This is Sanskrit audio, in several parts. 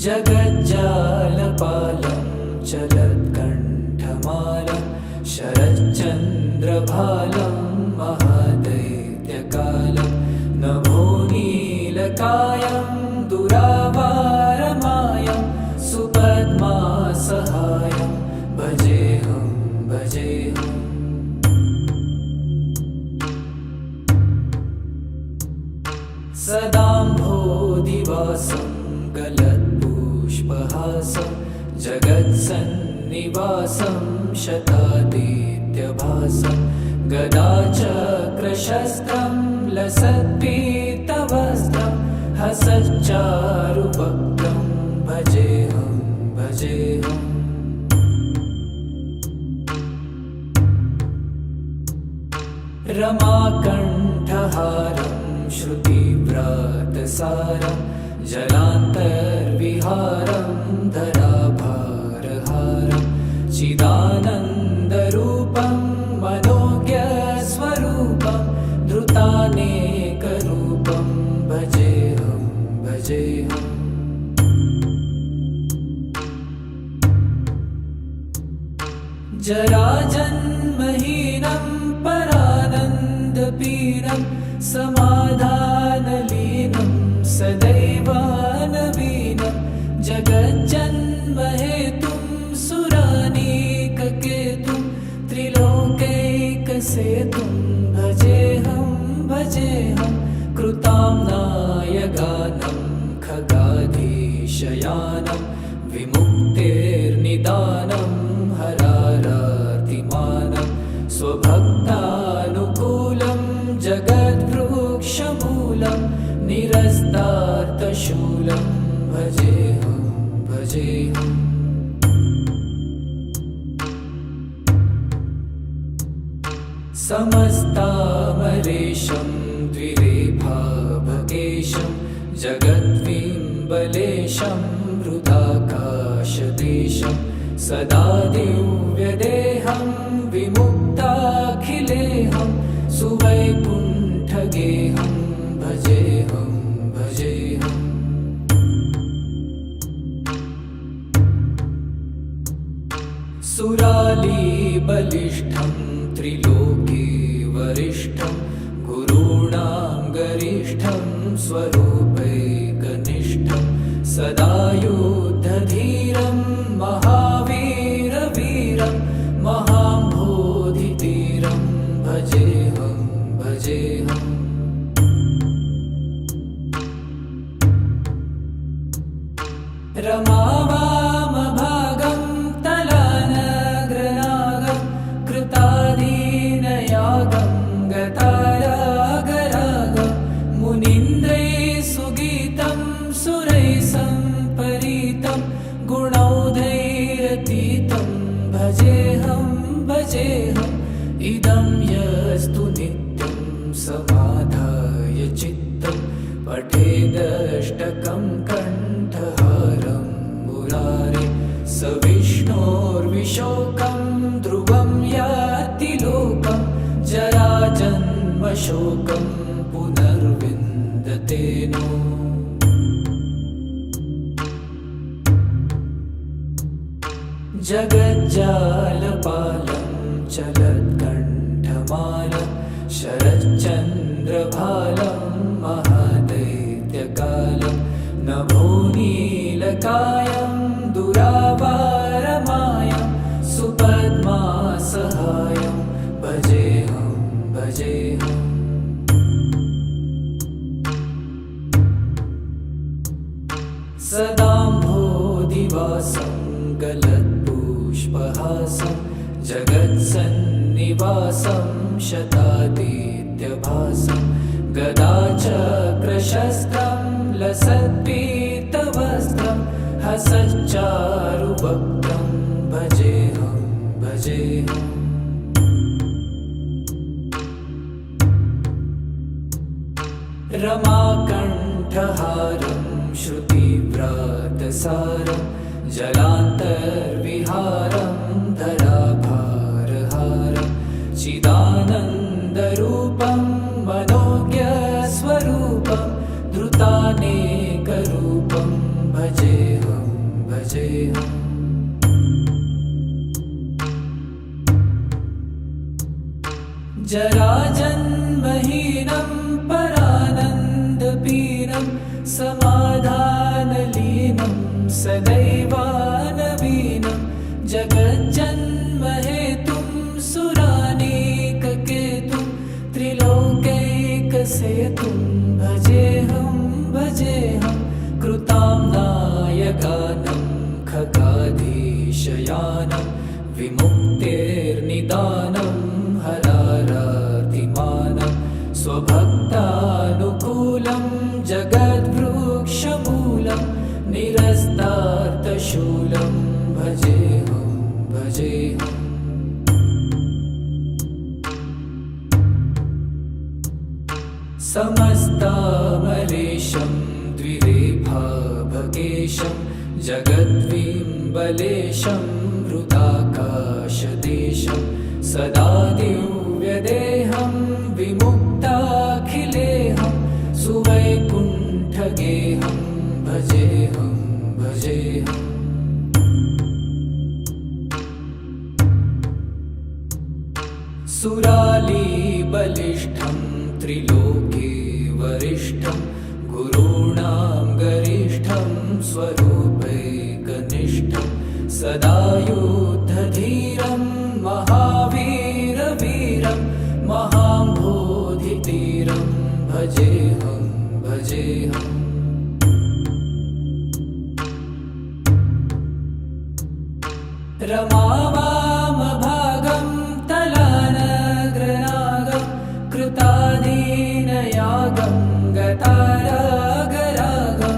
जगज्जालपालं चलत्कण्ठमालं शरच्चन्द्रभालं महादैत्यकालं नभोनीलकायं दुरावारमायं सुपद्मासहायं भजेऽहं भजेऽहम्। सदाम्भोधिवासं गलत्पुष्पहासं जगत्सन्निवासं शतादित्यभासं गदाचक्रशस्त्रं लसत्पीतवस्त्रं हसच्चारुवक्त्रं भजेऽहं भजेऽहम्। रमाकण्ठहारं श्रुतिव्रातसारं जलान्तर्विहारं धराभारहारं चिदानन्दरूपं मनोज्ञस्वरूपं धृतानेकरूपं भजेऽहं भजेऽहम्। जराजन्महीनं परानन्दपीनं समाधानलीनं सदैव नवीनं जगज्जन्महेतुं सुरानीककेतुं त्रिलोकैकसेतुं भजेऽहं भजेऽहं। कृताम्नायगानं खगाधीशयानं विमुक्तेर्निदानं हरारातिमानं स्वभक्तानुकूलं जगद्वृक्षमूलं निरस्तार्थशूलं भजेऽहं भजेऽहम्। समस्तामरेशं द्विरेफाभकेशं जगद्विम्बलेशं हृदाकाशदेशं सदा दिव्यदेहं विमुक्ताखिलेहं सुवैकुण्ठगेहं भजेऽहं भजेऽहम्। सुरालीबलिष्ठं त्रिलोकीवरिष्ठं गुरूणां गरिष्ठं स्वरूपैकनिष्ठं सदा युद्धधीरं महावीरवीरं महाम्भोधितीरं भजेऽहं भजेऽहम्। रमावामभागं तलानग्रनागं कृताधीनयागं गतारागरागं मुनीन्द्रैः सुगीतं सुरैः सम्परीतं गुणौघैरतीतं भजेऽहं भजेऽहम्। इदं यस्तु नित्यं समाधाय चित्तं पठेदष्टकं कण्ठहारं मुरारे स विष्णोर्विशोकं ध्रुवं याति लोकं जराजन्मशोकं पुनर्विन्दते नो। जगज्जालपालं चलत्कण्ठमालं शरच्चन्द्रभालं महादैत्यकालं नभोनीलकायं दुरावारमायं सुपद्मासहायं भजेऽहं भजेऽहम्। सदाम्भोधिवासं गलत्पुष्पहासं जगत्सन्निवासं शतादित्यभासं गदाचक्रशस्त्रं लसत्पीतवस्त्रं हसच्चारुवक्त्रं भजेऽहं भजेऽहम्। रमाकण्ठहारं श्रुतिव्रातसारं जलान्तर्विहारं धराभारहारं चिदानन्दरूपं मनोज्ञस्वरूपं धृतानेकरूपं भजेऽहं भजेऽहम् जराजन्महीनं परानन्दपीनं समाधानलीनं सदैवानवीनं जगज्जन्महेतुं सुरानीककेतुं त्रिलोकैकसेतुं भजेऽहं भजेऽहं कृतां नायकानं खगाधीशयानं विमुक्तेर्निदानं हरारातिमानं स्वभक्तानुकूलं जगद्वृक्षमूलं निरस्तार्थशूलं भजेऽहं भजेऽहम् समस्तामरेशं द्विरेफाभकेशं जगद्विम्बलेशं हृदाकाशदेशं सदा दिव्यदेहं विमुक्ताखिलेहं सुवैकुण्ठगेहं भजेऽहं भजेऽहम् सुरालीबलिष्ठं त्रिलोके वरिष्ठं गुरूणां गरिष्ठं स्वरूपैकनिष्ठं सदा युद्धधीरं महावीरवीरं महाम्भोधितीरं भजेऽहं भजेऽहम् रमावामभागं तलानग्रनागं कृतादीनयागं गतारागरागं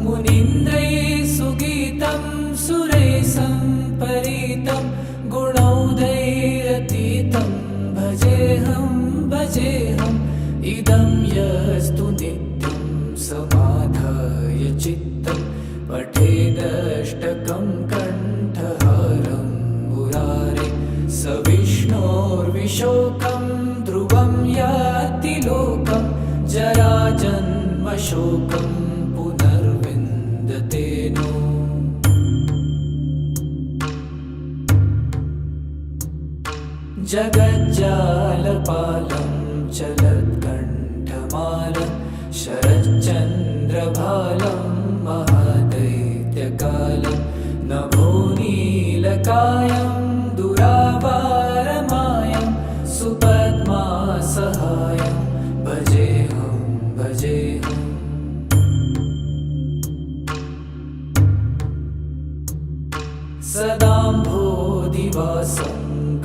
मुनीन्द्रैः सुगीतं सुरैः सम्परीतं गुणौघैरतीतं भजेऽहं भजेऽहम् इदं यस्तु नित्यं समाधाय चित्तं पठेदष्टकं कण्ठहारं मुरारे स विष्णोर्विशोकं ध्रुवं याति लोकं जराजन्मशोकं पुनर्विन्दते नो जगज्जालपालं चलत्कण्ठमालं शरच्चन्द्रभालं महादैत्यकालं नभोनीलकायं दुरावारमायं सुपद्मासहायं भजेऽहं भजेऽहम् सदाम्भोधिवासं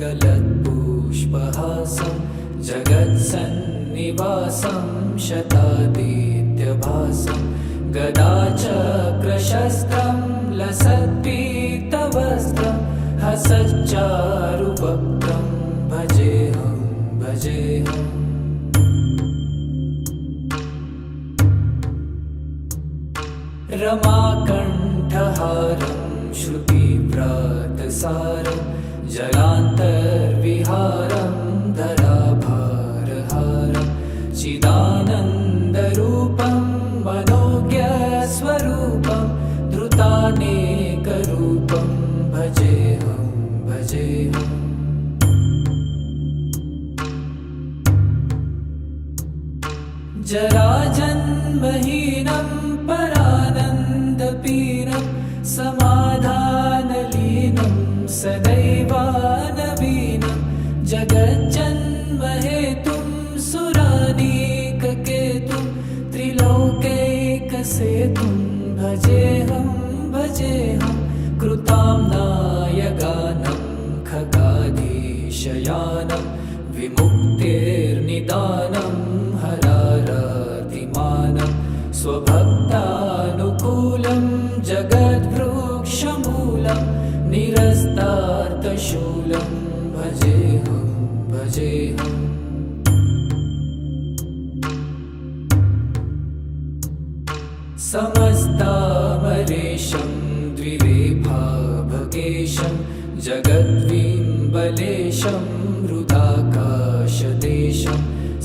गलत्पुष्पहासं जगत्सन्निवासं शतादित्यभासं गदाचक्रशस्त्रं लसत्पीतवस्त्रं हसच्चारुवक्त्रं भजेऽहं भजेऽहम् रमाकण्ठहारं श्रुतिव्रातसारं जलान्तर्विहारं धराभारहारं चिदानन्दरूपं मनोज्ञस्वरूपं धृतानेकरूपं भजेऽहं भजेऽहम् जराजन्महीनं परानन्दपीनं समाधानलीनं सदैवानवीनं जगज्जन्महेतुं सुरानीककेतुं त्रिलोकैकसेतुं भजेऽहं भजेऽहं कृतां नायगानं खगाधीशयानं विमुक्तेर्निदानं हरारातिमानं स्वभक्तानुकूलं जगद्वृक्षमूलं निरस्तार्थशूलं भजेऽहं भजेऽहम् समस्तामरेशं द्विरेफाभकेशं जगद्विम्बलेशं हृदाकाशदेशं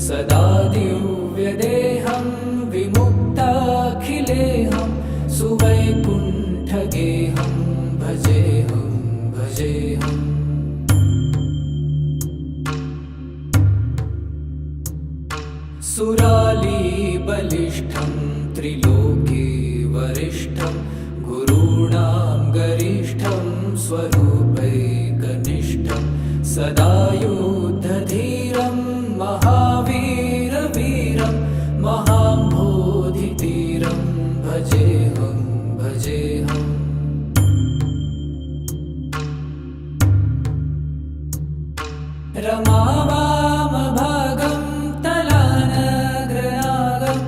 सदा दिव्यदेहं विमुक्ताखिलेहं सुवैकुण्ठं सुरालीबलिष्ठं त्रिलोके वरिष्ठं गुरूणां गरिष्ठं स्वरूपैकनिष्ठं सदा युद्धधीरं महावीरवीरं महाम्भोधितीरं भजेऽहं भजेऽहम्। रमावामभागं तलानग्रनागं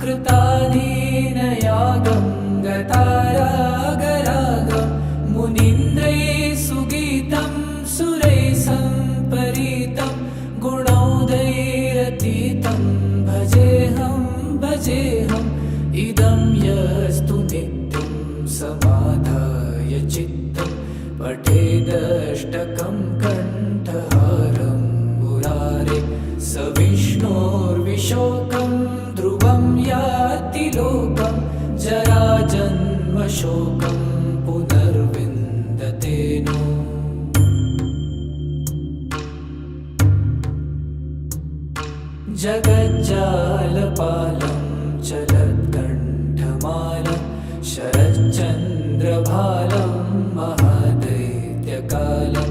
कृताधीनयागं गतारागरागं मुनीन्द्रैः सुगीतं सुरैः सम्परीतं गुणौदैरतीतं भजेऽहं भजेऽहम्। इदं यस्तु नित्यं समाधाय चित्तं पठेदष्टकं कण्ठहारं मुरारे स विष्णोर्विशोकं ध्रुवं याति लोकं जराजन्मशोकं पुनर्विन्दते नो। जगज्जालपालं चलत्कण्ठमालं शरच्चन्द्रभालं महादैत्यकालं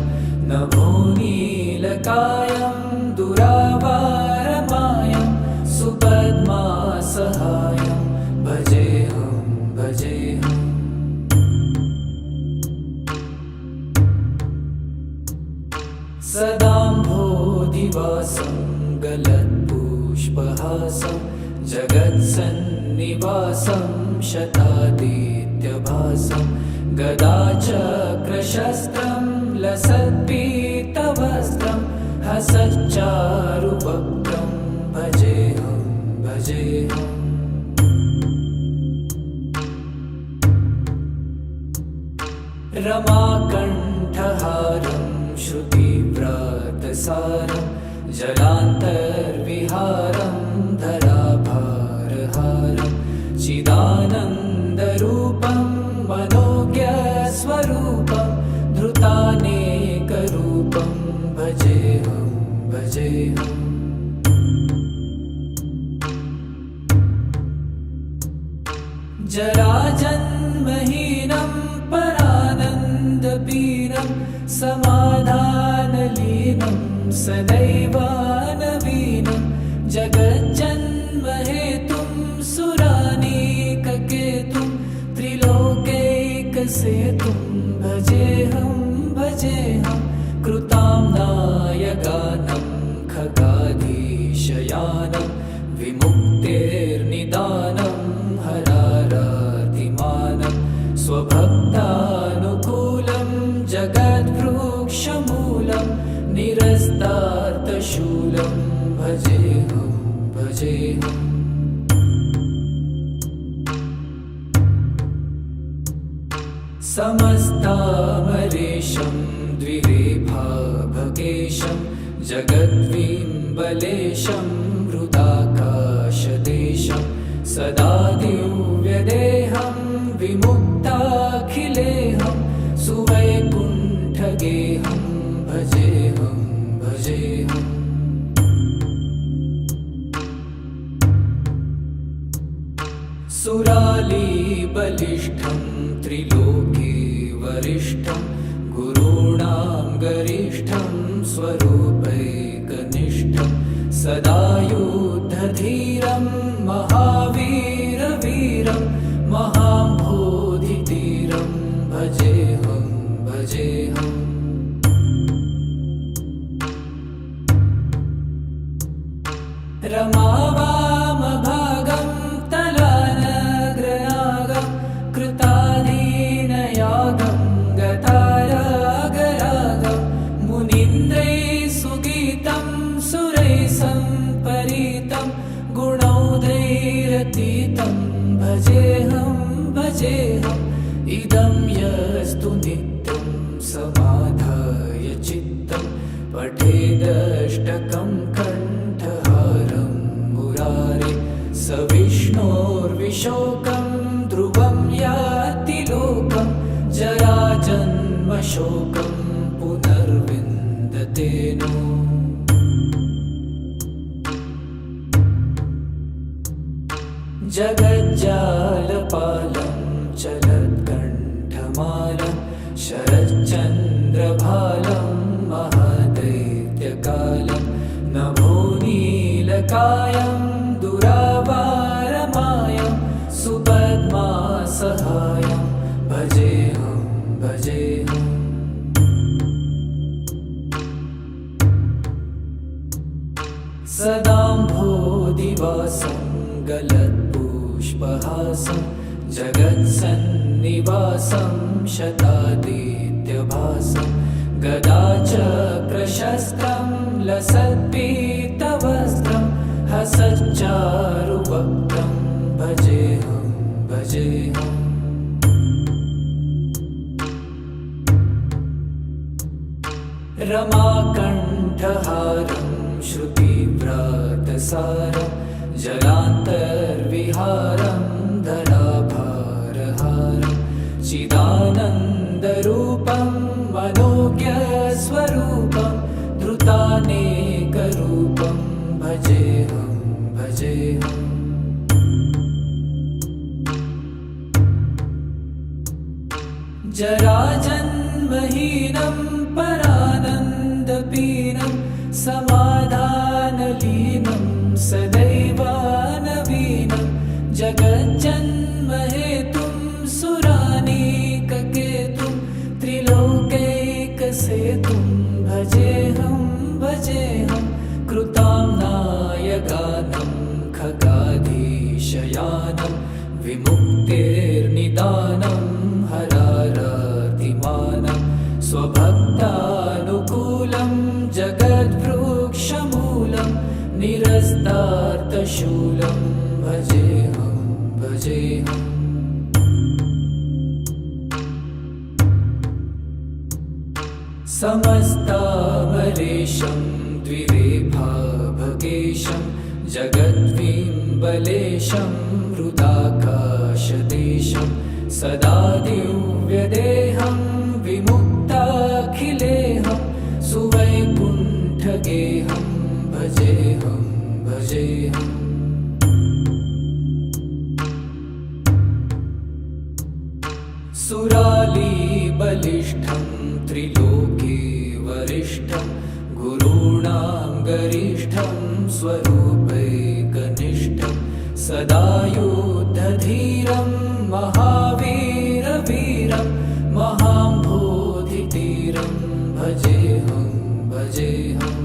नभोनीलकायं दुरावारमायं सुपद्मासहायं भजेऽहं भजेऽहम्। सदाम्भोधिवासं गलत्पुष्पहासं जगत्सन्निवासं शतादित्यभासं गदाचक्रशस्त्रं लसत्पीतवस्त्रं हसच्चारुवक्त्रं भजेऽहं भजेऽहम्। रमाकण्ठहारं श्रुतिव्रातसारं जलान्तर्विहारं धराभारहारं चिदानन्दरूपं मनोज्ञस्वरूपं धृतानेकरूपं भजेऽहं भजेऽहम्। जराजन्महीनं परानन्दपीनं समाधानलीनं सदैवानवीनं जगज्जन्महेतुं सुरानीककेतुं त्रिलोकैकसेतुं भजेऽहं भजेऽहं। कृताम्नायगानं खगाधीशयानं विमुक्तेर्निदानं हरारातिमानं स्वभक्तानुकूलं जगद्वृक्षमूलं निरस्तार्तशूलं भजेऽहं भजेऽहम्। समस्तामरेशं द्विरेफाभकेशं जगद्विम्बलेशं हृदाकाशदेशं सदा दिव्यदेहं विमुक्ताखिलेहं सुवैकुण्ठगेहं भजेऽहं भजेऽहम्। सुरालीबलिष्ठं त्रिलोके वरिष्ठं गुरूणां गरिष्ठं स्वरूपैकनिष्ठं सदा युद्धधीरं महावीरवीरं महाम्भोधितीरं भजेऽहं भजेऽहम्। रमावामभागं तलानग्रनागं कृताधीनयागं गतारागरागं मुनीन्द्रैः सुगीतं सुरैः सम्परीतं गुणौदैरतीतं भजेऽहं भजेऽहम्। इदं यस्तु नित्यं समाधाय चित्तं पठेदष्टकं कण्ठहारं मुरारे स विष्णोर्विशोकं ध्रुवं याति लोकं जराजन्मशोकं पुनर्विन्दते नो। जगज्जालपालं चलत्कण्ठमालं शरच्चन्द्रभालं महादैत्यकालं नभोनीलकायं दुरावारमायं सुपद्मासहायं भजेऽहं भजेऽहम्। सदाम्भोदिवासं गलत्पुष्पहासं जगत्सन्निवासं शतादित्यभासं गदाचक्रशस्त्रं लसत्पीतवस्त्रं हसच्चारुवक्त्रं भजेऽहं भजेऽहम्। रमाकण्ठहारं श्रुतिव्रातसारं जलान्तर्विहारं धराभारहारं चिदानन्दरूपं मनोज्ञस्वरूपं धृतानेकरूपं भजेऽहं भजेऽहम्। जराजन्महीनं परानन्दपीनं समाधानलीनं सदैव नवीनं जगज्जन्महेतुं सुरानीककेतुं त्रिलोकैकसेतुं भजेऽहं भजेऽहं। कृताम्नायगानं खगाधीशयानं विमुक्तेर्निदानं हरारातिमानं स्वभक्तानुकूलं जगद्वृक्षमूलं निरस्तार्थशूलं भजेऽहं भजेऽहम्। समस्तामरेशं द्विरेफाभगेशं जगद्विम्बलेशं हृदाकाशदेशं सदा दिव्यदेहं विमुक्ताखिलेहं सुवैकुण्ठगेहं भजेऽहं भजेऽहम्। सुरालीबलिष्ठं त्रिलोके वरिष्ठं गुरूणां गरिष्ठं स्वरूपैकनिष्ठं सदा युद्धधीरं महावीरवीरं महाम्भोधितीरं भजेऽहं भजेऽहम्।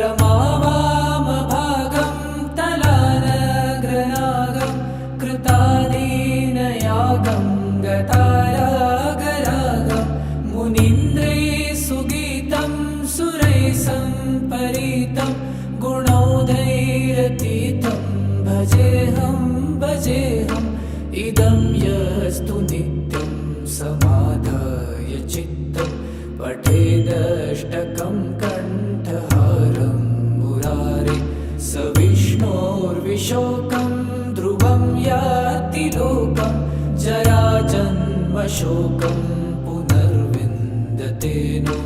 रमावामभागं तलानग्रनागं कृतादीनयागं गतारागरागं मुनीन्द्रैः सुगीतं सुरैः सम्परीतं गुणौघैरतीतं भजेऽहं भजेऽहम्। इदं यस्तु नित्यं समाधाय चित्तं पठेदष्टकं कण्ठहारं मुरारे स विष्णोर्विशोकं ध्रुवं याति लोकं जराजन्मशोकं पुनर्विन्दते नो।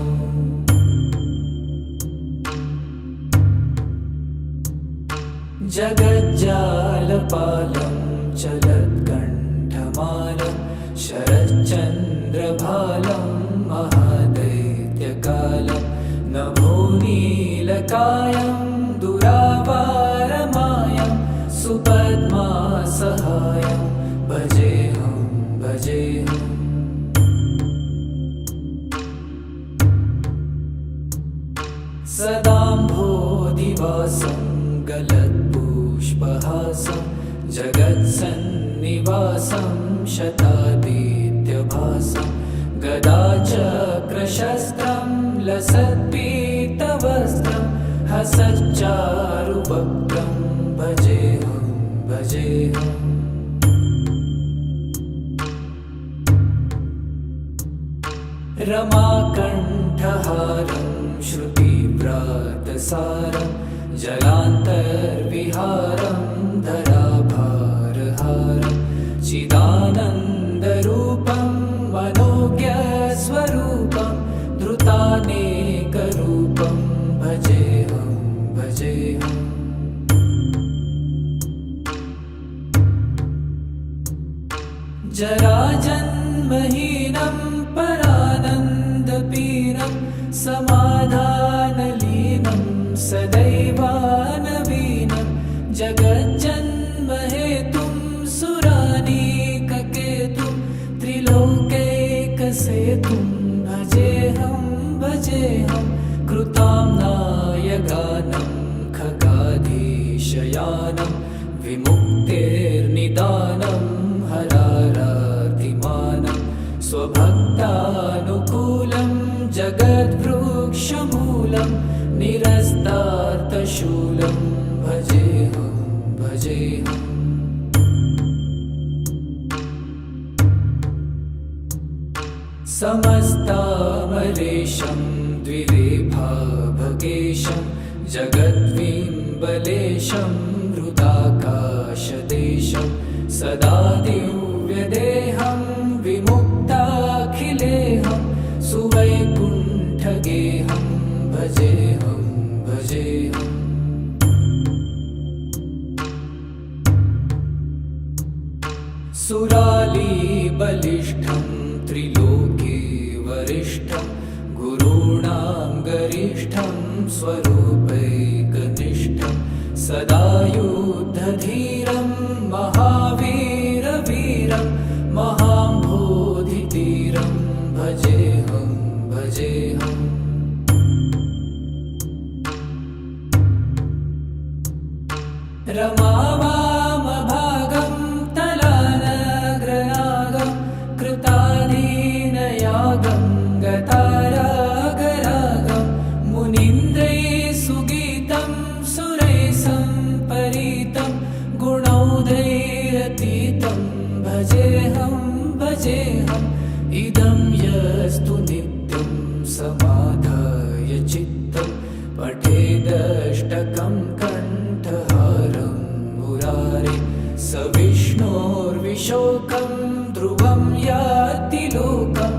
जगज्जालपालं चलत्कण्ठमालं शरच्चन्द्रभालं महादैत्यकालं नभोनीलकायं दुरावारमायं सुपद्मासहायं भजेऽहं भजेऽहम्। सदाम्भोदिवासं गलत्पुष्पहासं जगत्सन्निवासं शतादित्यभासं गदाचक्रशस्त्रं लसत्पीतवस्त्रं हसच्चारुवक्त्रं भजेऽहं भजेऽहम्। रमाकण्ठहारं श्रुतिव्रातसारं जलान्तर्विहारं धराभारहारं चिदानन्दरूपं मनोज्ञस्वरूपं धृतानेकरूपं भजेऽहं जराजन्महीनं परानन्दपीनं समाधानलीनं सदैवानवीनं जगज्जन्महेतुं सुरानीककेतुं त्रिलोकैकसेतुं भजेऽहं कृताम्नायगानं खगाधीशयानं विमुक्तेर्निदानं हरारातिमानं स्वभक्तानुकूलं जगद्वृक्षमूलं निरस्तार्थशूलं भजेऽहं समस्तामरेशं द्विरेफाभगेशं जगद्विम्बलेशं हृदाकाशदेशं सदा दिव्यदेहं विमुक्ताखिलेहं सुवैकुण्ठगेहं भजेऽहं सुरालीबलिष्ठं त्रिलोके वरिष्ठं गुरूणां गरिष्ठं स्वरूपैकनिष्ठं सदा युद्धधीरं महावीरवीरं महाम्भोधितीरं भजेऽहं रमावामभागं तलानग्रनागं कृताधीनयागं गतारागरागं मुनीन्द्रैः सुगीतं सुरैः सम्परीतं गुणौघैरतीतं भजेऽहं इदं यस्तु नित्यं समाधाय चित्तं पठेदष्टकं कण्ठहारं मुरारे स विष्णोर्विशोकं ध्रुवं याति लोकं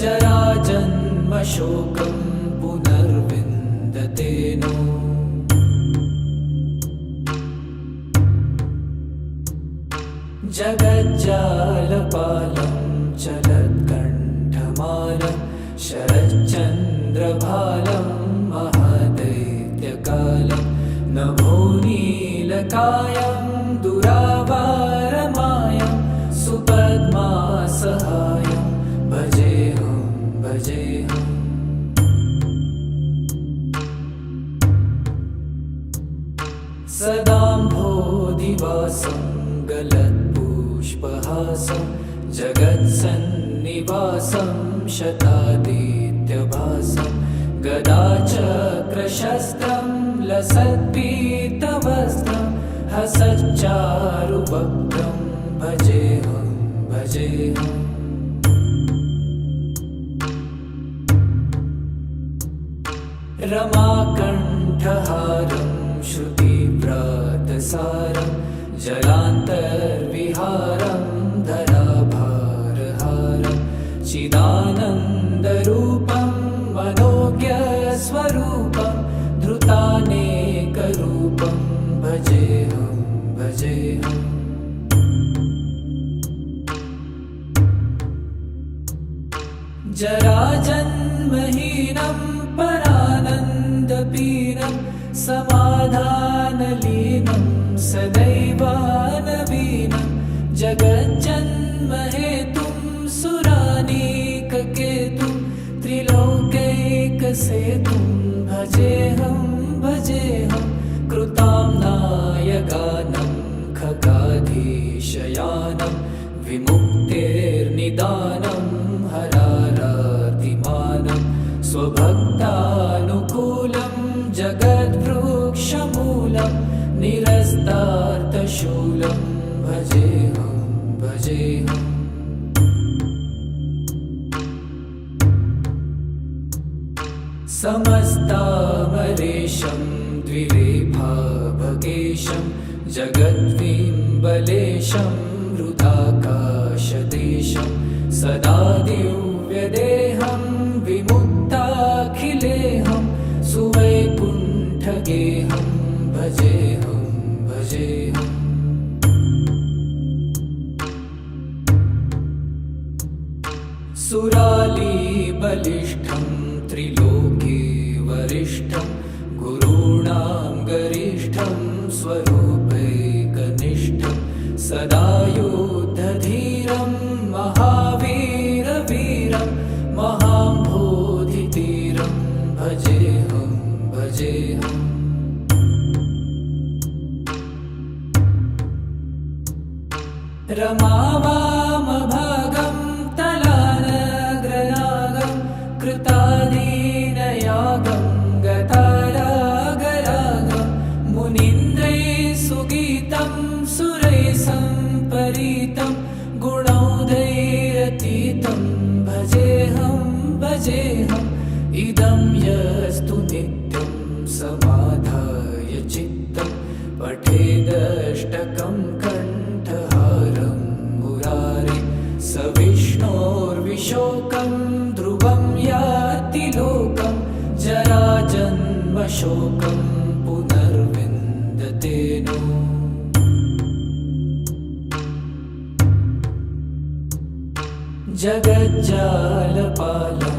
जराजन्मशोकं पुनर्विन्दते नो जगज्जालपालं चलत्कण्ठमालं शरच्चन्द्रभालं महादैत्यकालं नभोनीलकायं दुरावारमायं सुपद्मासहायं भजेऽहं सदाम्भोधिवासं गलत्पुष्पहासं जगत्सन्निवासं शतादित्यभासं गदाचक्रशस्त्रं लसत्पीतवस्त्रं हसच्चारुवक्त्रं भजेऽहं रमाकण्ठहारं श्रुतिव्रातसारं जलान्तर्विहारं धराभारहारं चिदानन्दरूपं मनोज्ञस्वरूपं धृतानेकरूपं भजेऽहं जराजन्महीनं परानन्दपीनं समाधानलीनं सदैवानवीनं जगज्जन्महेतुं सुरानीककेतुं त्रिलोकैकसेतुं भजेऽहं कृताम्नायगानं खगाधीशयानं विमुक्तेर्निदानं हरारातिमानं स्वभक्तानुकूलं जगद्वृक्षमूलं निरस्तार्थशूलं भजेऽहं समस्तामरेशं द्विरेफाभगेशं जगद्विम्बलेशं हृदाकाशदेशं सदा दिव्यदेहं विमुक्ताखिलेहं सुवैकुण्ठगेहं भजेऽहं गुरूणां गरिष्ठं स्वरूपैकनिष्ठं सदा युद्धधीरं महावीरवीरं महाम्भोधितीरं भजेऽहं भजेऽहम्। रमावामभागं तलानग्रनागं कृतादीनयागं गतारागरागं मुनीन्द्रैः सुगीतं सुरैः सम्परीतं गुणौघैरतीतं भजेऽहं भजेऽहम्। इदं यस्तु नित्यं समाधाय चित्तं पठेदष्टकं कण्ठहारं मुरारे स विष्णोर्विशोकं ध्रुवं याति लोकं जराजन्मशोकं पुनर्विन्दते नो। जगज्जालपालं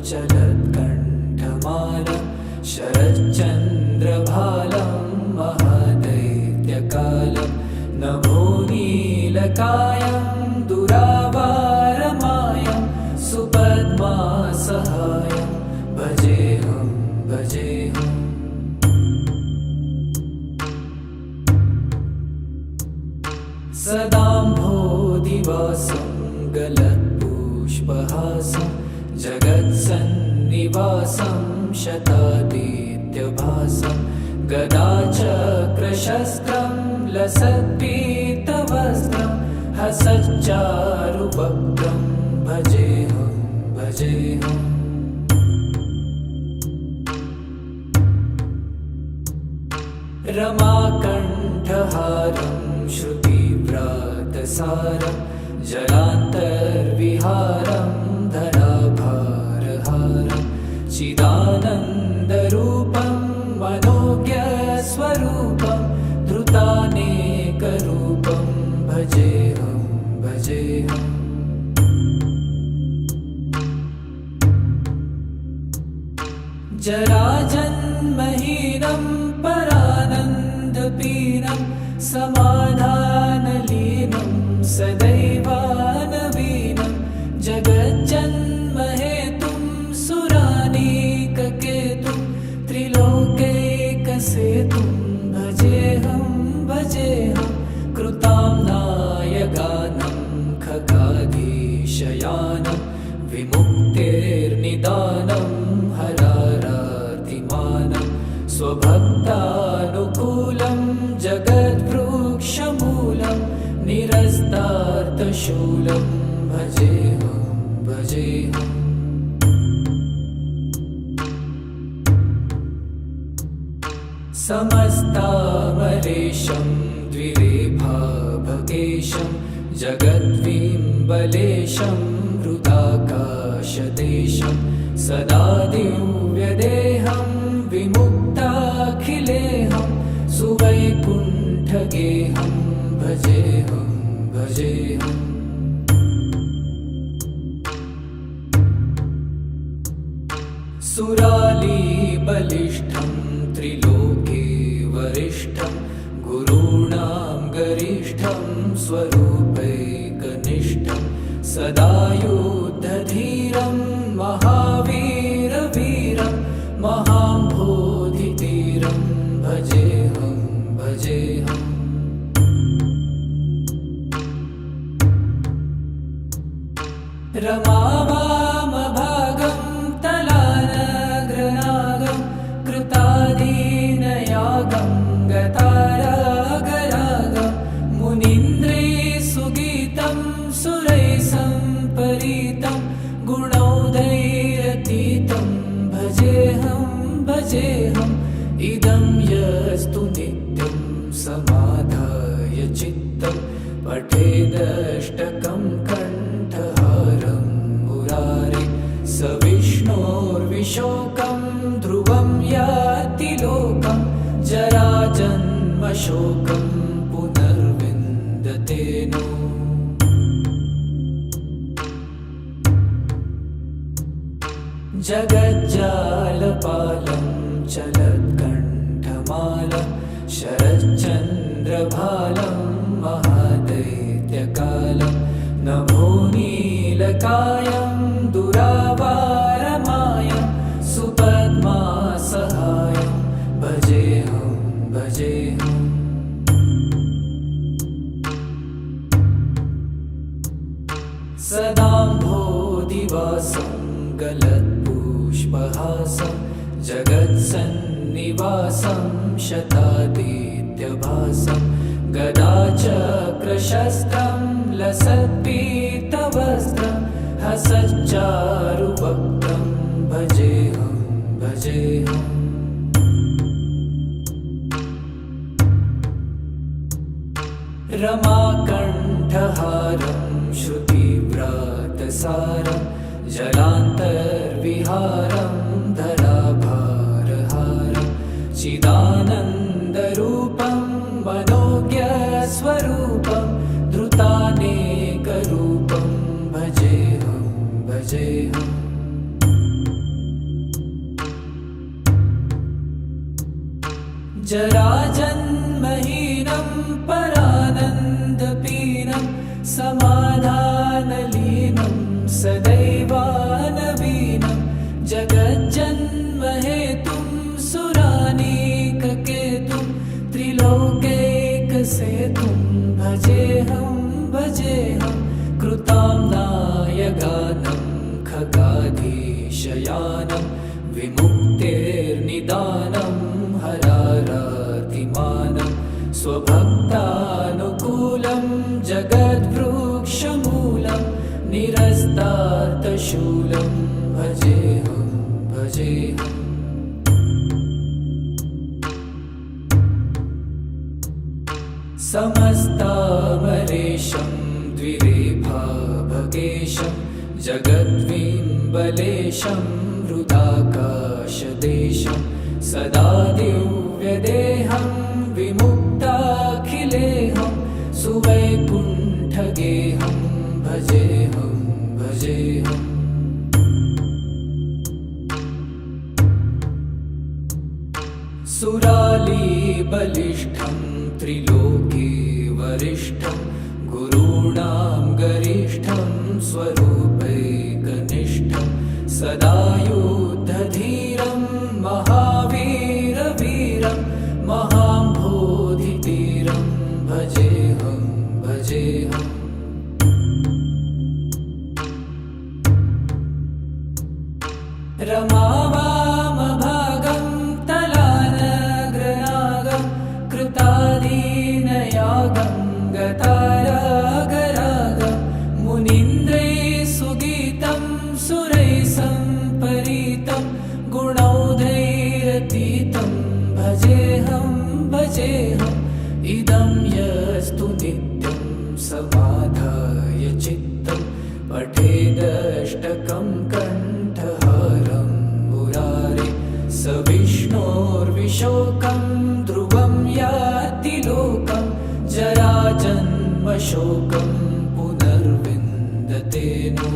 चलत्कण्ठमालं शरच्चन्द्रभालं महादैत्यकालं नभोनीलकायं दुरावारमायं सुपद्मासहायं भजेऽहं भजेऽहम्। सदाम्भोधिवासं गलत्पुष्पहासं जगत्सन्निवासं शतादित्यभासं गदाचक्रशस्त्रं लसत्पीतवस्त्रं हसच्चारुवक्त्रं भजेऽहं भजेऽहम्। रमाकण्ठहारं श्रुतिव्रातसारं जलान्तर्विहारं धराभारहारं चिदानन्दरूपं मनोज्ञस्वरूपं धृतानेकरूपं भजेऽहं भजेऽहम्। जराजन्महीनं परानन्दपीनं समाधानलीनं सदैवानवीनं जगज्जन्महेतुं सुरानीककेतुं त्रिलोकैकसेतुं भजेऽहं भजेऽहं। कृतां नायगानं खगाधीशयानं विमुक्तेर्निदानं हरारातिमानं स्वभक्तानुकूलं जगद्वृक्षमूलं निरस्तार्थशूलं भजेऽहं भजेऽहम्। समस्तामरेशं द्विरेफाभकेशं जगद्विम्बलेशं हृदाकाशदेशं सदा दिव्यदेहं विमुक्ताखिलेऽहं सुवैकुण्ठगेहं भजेऽहं भजेऽहम्। सुरालीबलिष्ठं त्रिलोके वरिष्ठं गुरूणां गरिष्ठं स्वरूपैकनिष्ठं सदा युद्धधीरं महावीरवीरं महाम्भोधितीरं भजेऽहं भजेऽहम्। रमावामभागं तलानग्रनागं कृतादीनयागं गतारागरागं मुनीन्द्रैः सुगीतं सुरैः सम्परीतं गुणौघैरतीतं भजेऽहं भजेऽहम्। इदं यस्तु नित्यं समाधाय चित्तं पठेदष्टकं कण्ठहारं मुरारे स विष्णोर्विशोकं ध्रुवं याति लोकं जराजन्मशोकं पुनर्विन्दते नो। जगज्जालपालं चलत्कण्ठमालं कण्ठमालं शरच्चन्द्रभालं महादैत्यकालं नभोनीलकायं दुरावारमायं सुपद्मासहायं भजेऽहं भजेऽहम् सदाम्भोदिवासं गलत्पुष्पहासं जगत्सन्निवासं शतादित्यभासं गदाचक्रशस्त्रं लसत्पीतवस्त्रं हसच्चारुवक्त्रं भजेऽहं भजेऽहम् रमाकण्ठहारं श्रुतिव्रातसारं जलान्तर्विहारं धराभारहारं चिदानन्दरूपं मनोज्ञस्वरूपं धृतानेकरूपं भजेऽहं भजेऽहम् जराजन्महीनं परानन्दपीनं समाधानलीनं सदैवानवीनं जगज्जन्महेतुं सुरानीककेतुं त्रिलोकैकसेतुं भजेऽहं भजेऽहं कृताम्नायगानं खगाधीशयानं विमुक्तेर्निदानं हरारातिमानं स्वभक्तानुकूलं जगद्वृक्षमूलं निरस्तार्थशूलं भजेऽहं भजेऽहम् समस्तामरेशं द्विरेफाभगेशं जगद्विम्बलेशं हृदाकाशदेशं सदा दिव्यदेहं विमुक्ताखिलेहं सुवैकुण्ठगेहं भजेऽहं भजेऽहम् सुरालीबलिष्ठं त्रिलोके वरिष्ठं गुरूणां गरिष्ठं स्वरूपैकनिष्ठं सदा युद्धधीरं महावीरवीरं महाम्भोधितीरं भजेऽहं भजेऽहम् रमावामभागं तलानग्रनागं कृतादीनयागं गतारागरागं मुनीन्द्रैः सुगीतं सुरैः सम्परीतं गुणौघैरतीतं भजेऽहं भजेऽहम् इदं यस्तु नित्यं समाधाय चित्तं पठेदष्टकं कण्ठहारं मुरारे स विष्णोर्विशोकं ध्रुवं याति लोकं जराजन्मशोकं पुनर्विन्दते नो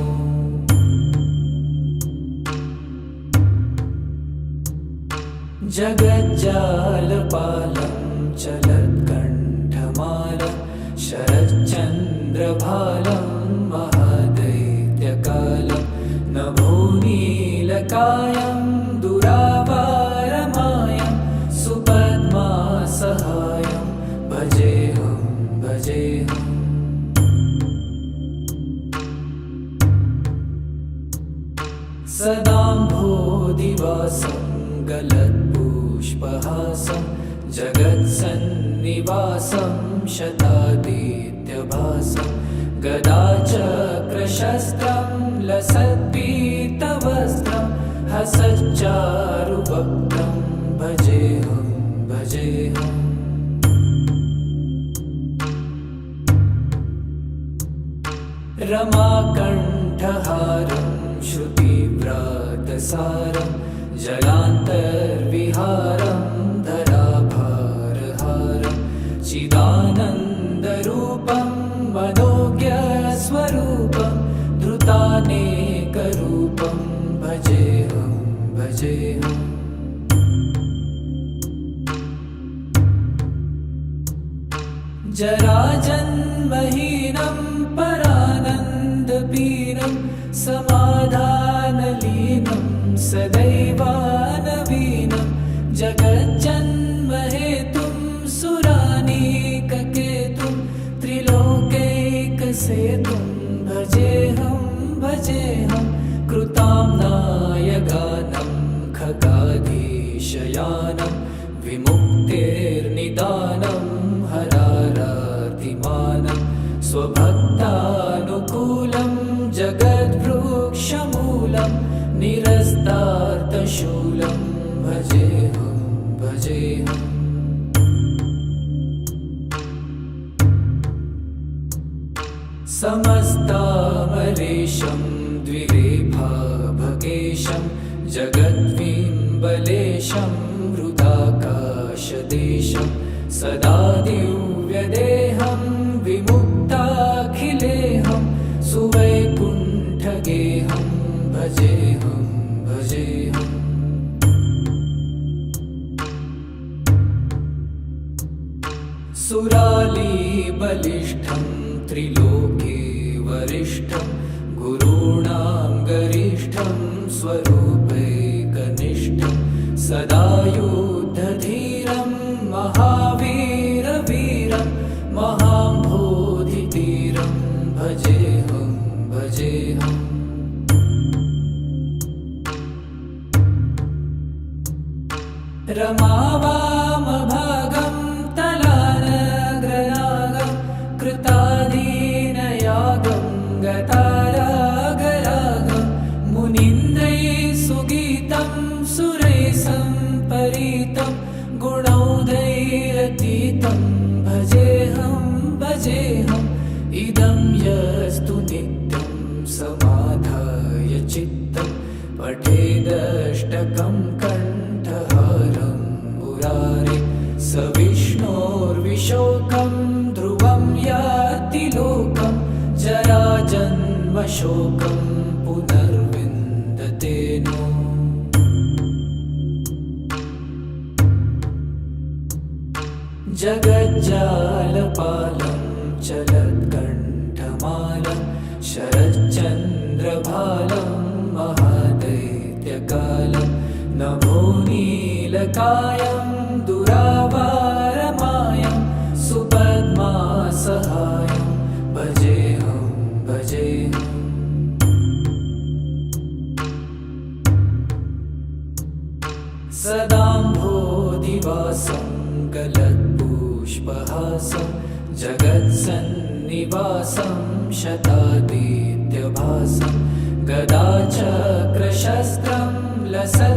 जगज्जालपालं चलत्कण्ठमालं शरच्चन्द्रभालं महादैत्यकालं नभोनीलकायं दुरावारमायं सुपद्मासहायं भजेऽहं भजेऽहम् सदाम्भोदिवासं गलत्पुष्पहासं जगत्सन्निवासं शतादित्यभासं गदाचक्रशस्त्रं लसत्पीतवस्त्रं हसच्चारुवक्त्रं भजेऽहं भजेऽहम् रमाकण्ठहारं श्रुतिव्रातसारं जलान्तर्विहारं धराभारहारं चिदानन्दरूपं मनोज्ञस्वरूपं धृतानेकरूपं भजेऽहं भजेऽहम् जराजन्महीनं परानन्दपीनं समाधानलीनं सदैवानवीनं जगज्जन्महेतुं सुरानीककेतुं त्रिलोकैकसेतुं भजेऽहं भजेऽहं कृताम्नाय गानं खगाधीशयानं विमुक्तेर्निदानं हरारातिमानं स्वभक्तानुकूलं जगद्वृक्षमूलं निरस्तार्तशूलं भजेऽहं भजेऽहम् समस्तामरेशं द्विरेफाभकेशं जगद्विम्बलेशं हृदाकाशदेशं सदा दिव्यदेहं विमुक्ताखिलेऽहं सुवैकुण्ठगेहं भजेऽहं भजेऽहम् सुरालीबलिष्ठं त्रिलोके वरिष्ठं गुरूणां गरिष्ठं स्वरूपैकनिष्ठं सदा युद्धधीरं महावीरवीरं महाम्भोधितीरं भजेऽहं भजेऽहम् रमावामभागं तलानग्रनागं कृताधीनयागं गतारागरागं मुनीन्द्रैः सुगीतं सुरैः सम्परीतं गुणौघैरतीतं भजेऽहं भजेऽहम् इदं यस्तु नित्यं समाधाय चित्तं पठेदष्टकं कण्ठहारं मुरारे स विष्णोर्विशोकं ध्रुवं याति लोकं जराजन्मशोकं पुनर्विन्दते नो जगज्जालपालं चलत्कण्ठमालं शरच्चन्द्रभालं महादैत्यकालं नभोनीलकायं दुरावारमायं सुपद्मासहायं भजेऽहं भजेऽहम् सदाम्भोधिवासं गलत्पुष्पहासं जगत्सन्निवासं शतादित्यभासं गदाचक्रशस्त्रं लसत्पीतवस्त्रं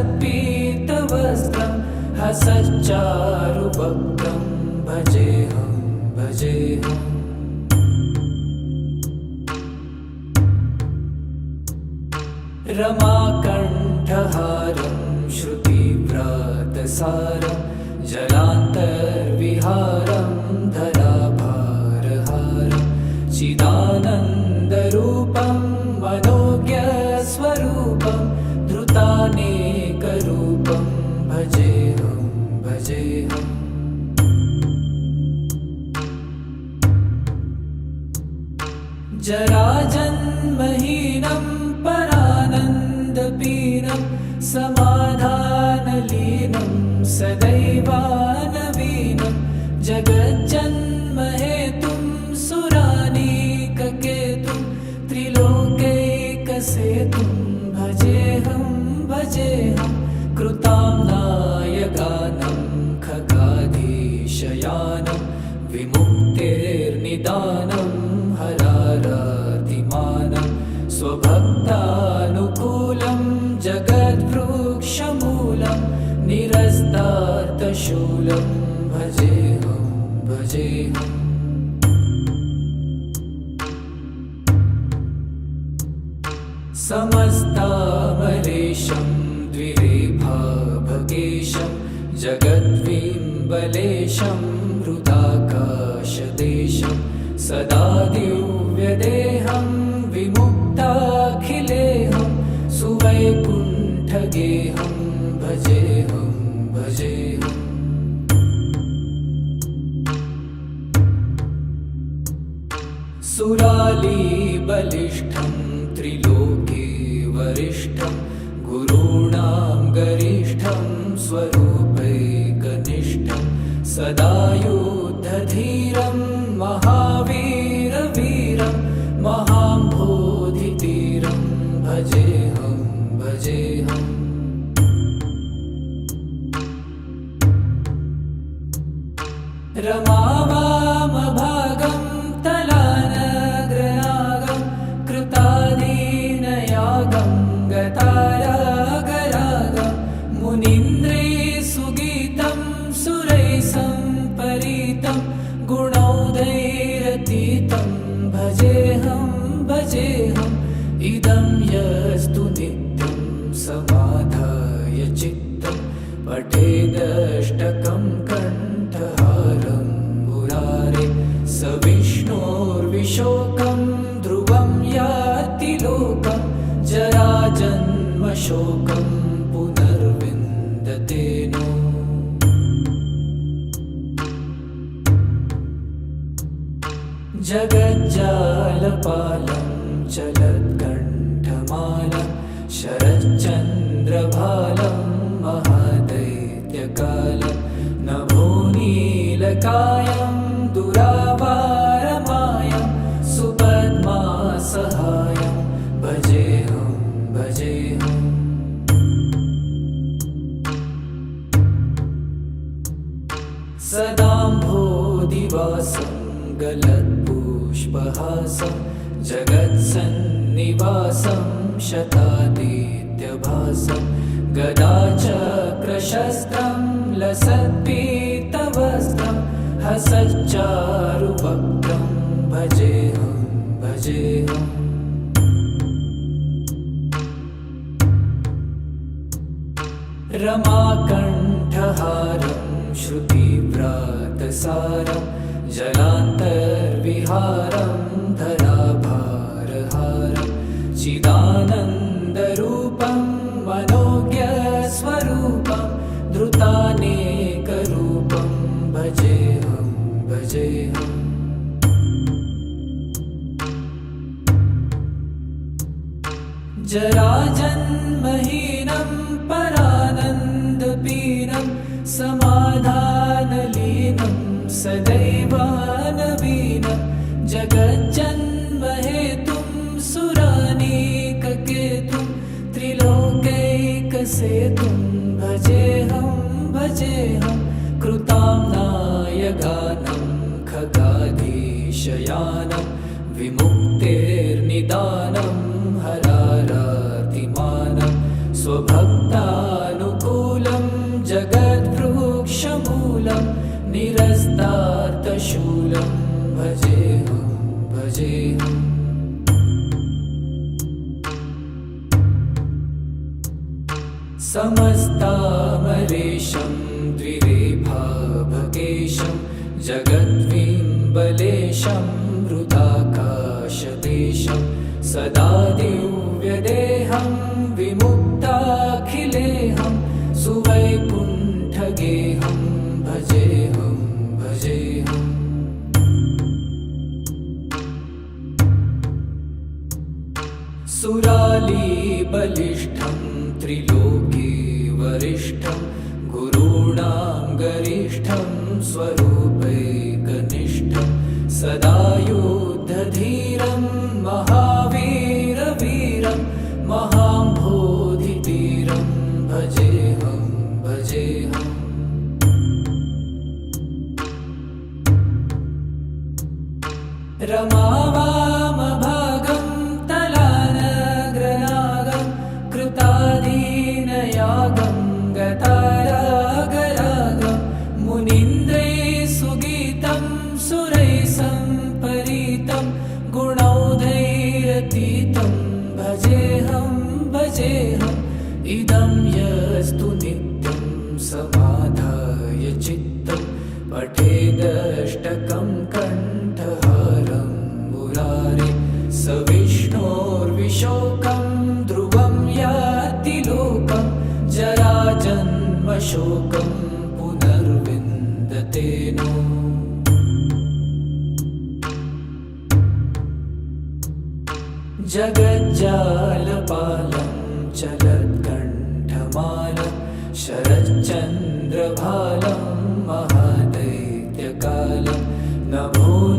हसच्चारुवक्त्रं भजेऽहं भजेऽहम् रमाकण्ठहारं श्रुतिव्रातसारं जलान्तर्विहारं धराभारहारं चिदानन्दरूपं मनोज्ञस्वरूपं धृतानेकरूपं भजेऽहं भजेऽहम् जराजन्महीनं परानन्दपीनं समाधानलीनं सदैवानवीनं जगज्जन्महेतुं सुरानीककेतुं त्रिलोकैकसेतुं भजेऽहं भजेऽहं कृताम्नाय गानं खगाधीशयानं विमुक्तेर्निदानं हरारातिमानं स्वभक्तानुकूलं जगद्वृक्षमूलं निरस्तार्तशूलं भजेऽहं भजेऽहम् समस्तामरेशं द्विरेफाभकेशं जगद्विम्बलेशं हृदाकाशदेशं सदा दिव्यदेहं विमुक्ताखिलेऽहं सुवैकुण्ठगेहं भजेऽहं भजेऽहम् सुरालीबलिष्ठं त्रिलोके वरिष्ठं गुरूणां गरिष्ठं स्वरूपैकनिष्ठं सदा युद्धधीरं महावीरवीरं महाम्भोधितीरं भजेऽहं भजेऽहम्। रमावामभागं तलानग्रनागं कृतादीनयागं गतारागरागं मुनीन्द्रैः सुगीतं सुरैः सम्परीतं गुणौघैरतीतं भजेऽहं भजेऽहम्। इदं यस्तु नित्यं समाधाय चित्तं पठेदष्टकं कण्ठहारं मुरारे स विष्णोर्विशोकं ध्रुवं याति लोकं जराजन्मशोकं पुनर्विन्दते नो। जगज्जालपालं चलत्कण्ठमालं शरच्चन्द्रभालं महादैत्यकालं नभोनीलकायं दुरावारमायं सुपद्मासहायं भजेऽहं भजेऽहम्। सदाम्भोधिवासं गलत्पुष्पहासं जगत्सन्निवासं शतादित्यभासं गदाचक्रशस्त्रं लसत्पीतवस्त्रं हसच्चारुवक्त्रं भजेऽहं भजेऽहम्। रमाकण्ठहारं श्रुतिव्रातसारं जलान्तर्विहारं धराभारहारं चिदानन्दरूपं मनोज्ञस्वरूपं धृतानेकरूपं भजेऽहं भजेऽहम्। जराजन्महीनं परानन्दपीनं समाधानलीनं सदैवानवीनं जगज्जन्महेतुं सुरानीककेतुं त्रिलोकैकसेतुं भजेऽहं भजेऽहं। कृताम्नायगानं खगाधीशयानं विमुक्तेर्निदानं हरारातिमानं स्वभक्तानुकूलं जगद्वृक्षमूलं निरस्तार्थशूलं भजेऽहं भजेऽहम्। समस्तामरेशं द्विरेफाभकेशं जगद्विम्बलेशं हृदाकाशदेशं सदा दिव्यदेहं विमुक्ताखिलेऽहं सुवैकुण्ठगेहं भजेऽहं भजेऽहम्। सुरालीबलिष्ठं त्रिलोके वरिष्ठं गुरूणां गरिष्ठं स्वरूपैकनिष्ठं सदा युद्धधीरं महावीरवीरं महाम्भोधितीरं भजेऽहं भजेऽहम्। रमावामभागं तलानग्रनागं कृतादीनयागं गतारागरागं मुनीन्द्रैः सुगीतं सुरैः सम्परीतं गुणौघैरतीतं भजेऽहं भजेऽहम्। इदं यस्तु नित्यं समाधाय चित्तं पठेदष्टकं कण्ठहारं मुरारे स विष्णोर्विशोकं ध्रुवं याति लोकं जराजन्मशोकं पुनर्विन्दते नो। जगज्जालपालं चलत्कण्ठमालं शरच्चन्द्रभालं महादैत्यकालं नभोनीलकायं